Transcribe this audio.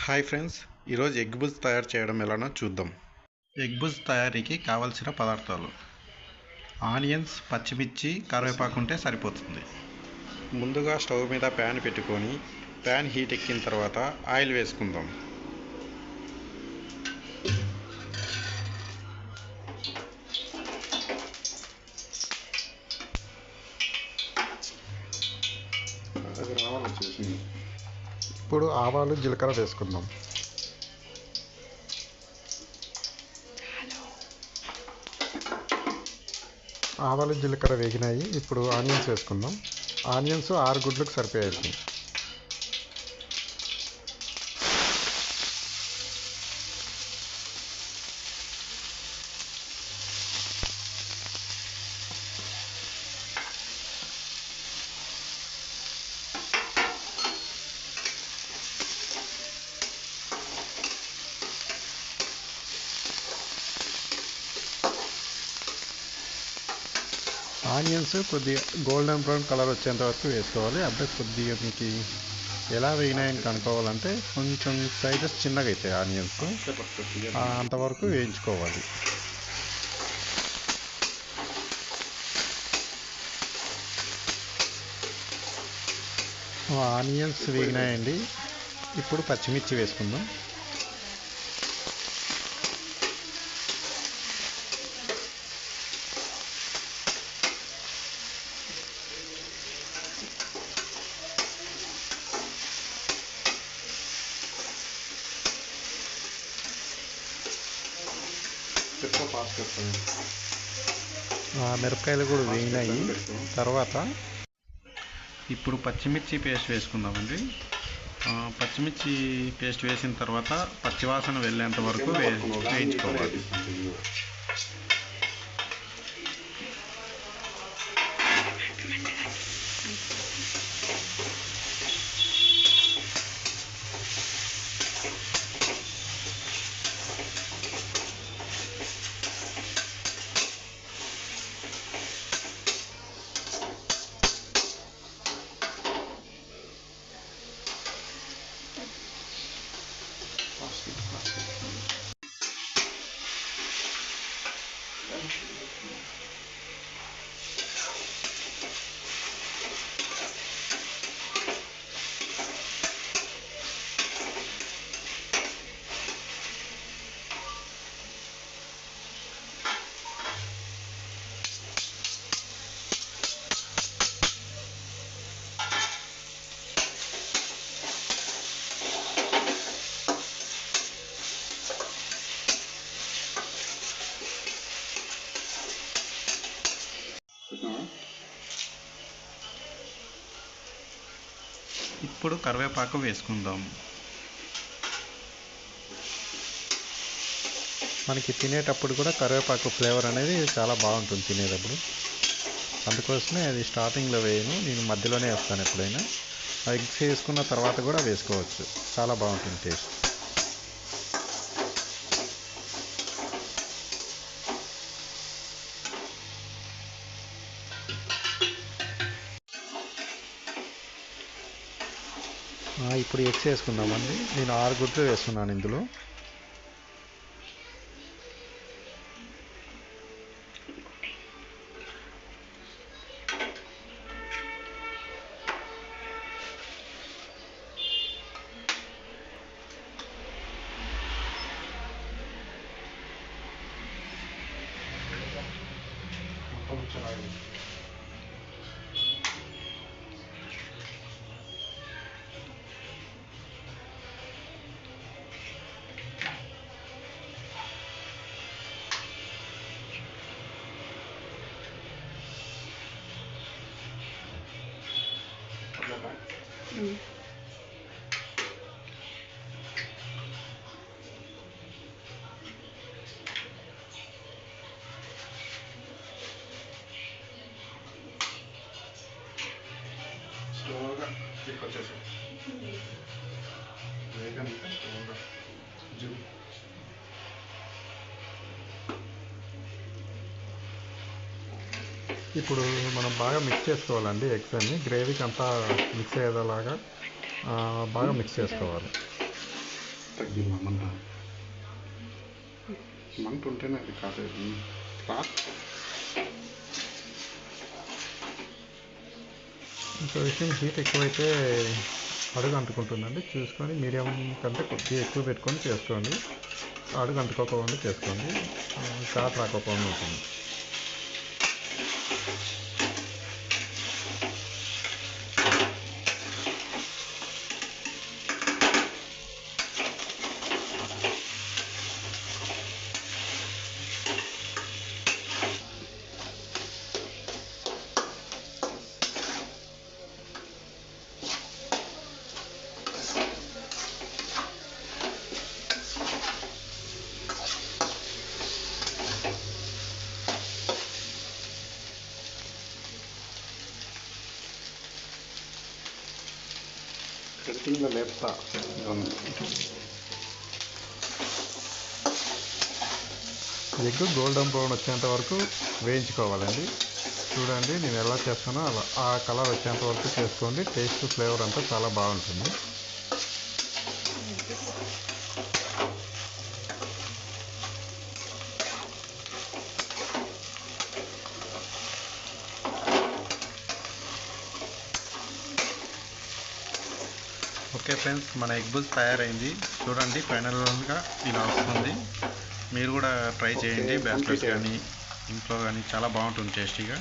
Hi friends, ఈరోజు egg బుజ్ తయారు చేయడం ఎలానో చూద్దాం. ఎగ్ బుజ్ తయారీకి కావలసిన పదార్థాలు: ఆనియన్స్, పచ్చిమిర్చి, కరివేపాకు ఉంటే సరిపోతుంది. ముందుగా స్టవ్ మీద ప్యాన్ పెట్టుకొని ప్యాన్ హీట్ ఎక్కిన తర్వాత ఆయిల్ వేసుకుందాం. ఇప్పుడు ఆవాలు, జీలకర్ర వేసుకుందాం. ఆవాలు, జీలకర్ర వేగినాయి. ఇప్పుడు ఆనియన్స్ వేసుకుందాం. ఆనియన్స్ 6 గుడ్లకు సరిపోయాయి. ఆనియన్స్ కొద్దిగా గోల్డెన్ బ్రౌన్ కలర్ వచ్చేంత వరకు వేసుకోవాలి. అప్పుడే కొద్దిగా మీకు ఎలా వేగినాయని కనుక్కోవాలంటే కొంచెం సైజెస్ చిన్నగా అవుతాయి ఆనియన్స్, అంతవరకు వేయించుకోవాలి. ఆనియన్స్ వేగినాయండి. ఇప్పుడు పచ్చిమిర్చి వేసుకుందాం. మిరపకాయలు కూడా వేగినాయి. తర్వాత ఇప్పుడు పచ్చిమిర్చి పేస్ట్ వేసుకుందామండి. పచ్చిమిర్చి పేస్ట్ వేసిన తర్వాత పచ్చివాసన వెళ్ళేంత వరకు వేయించుకోవాలి. ఇప్పుడు కరివేపాకు వేసుకుందాం. మనకి తినేటప్పుడు కూడా కరివేపాకు ఫ్లేవర్ అనేది చాలా బాగుంటుంది తినేటప్పుడు. అందుకోసమే అది స్టార్టింగ్లో వేయను, నేను మధ్యలోనే వేస్తాను. ఎప్పుడైనా ఎగ్స్ వేసుకున్న తర్వాత కూడా వేసుకోవచ్చు, చాలా బాగుంటుంది టేస్ట్. ఇప్పుడు ఎగ్స్ వేసుకుందామండి. నేను 6 గుడ్లు వేస్తున్నాను ఇందులో. స్లోగా తీసుకొచ్చేసి వేగంగా స్లోగా ఇప్పుడు మనం బాగా మిక్స్ చేసుకోవాలండి. ఎగ్స్ అన్ని గ్రేవీకి అంతా మిక్స్ అయ్యేలాగా బాగా మిక్స్ చేసుకోవాలి. తగ్గింది మంట ఉంటేనే అది కాదు ఇంకో విషయం, హీట్ ఎక్కువైతే అడుగు అంటుకుంటుందండి. చూసుకొని మీడియం కంటే కొద్దిగా ఎక్కువ పెట్టుకొని చేసుకోండి. అడుగు అంటుకోకుండా చేసుకోండి, ఘాట్ రాకపోకుండా ఉంటుంది. కడిపింగ్లో లేపుతా ఎగ్ గోల్డెన్ బ్రౌన్ వచ్చేంత వరకు వేయించుకోవాలండి. చూడండి నేను ఎలా చేస్తానో అలా ఆ కలర్ వచ్చేంత వరకు చేసుకోండి. టేస్ట్, ఫ్లేవర్ అంతా చాలా బాగుంటుంది. ఓకే ఫ్రెండ్స్, మన ఎగ్ బుజ్ తయారైంది. చూడండి ఫైనల్గా ఇలా వస్తుంది. మీరు కూడా ట్రై చేయండి. బ్యాచిలర్స్ కానీ ఇంట్లో కానీ చాలా బాగుంటుంది టేస్టీగా.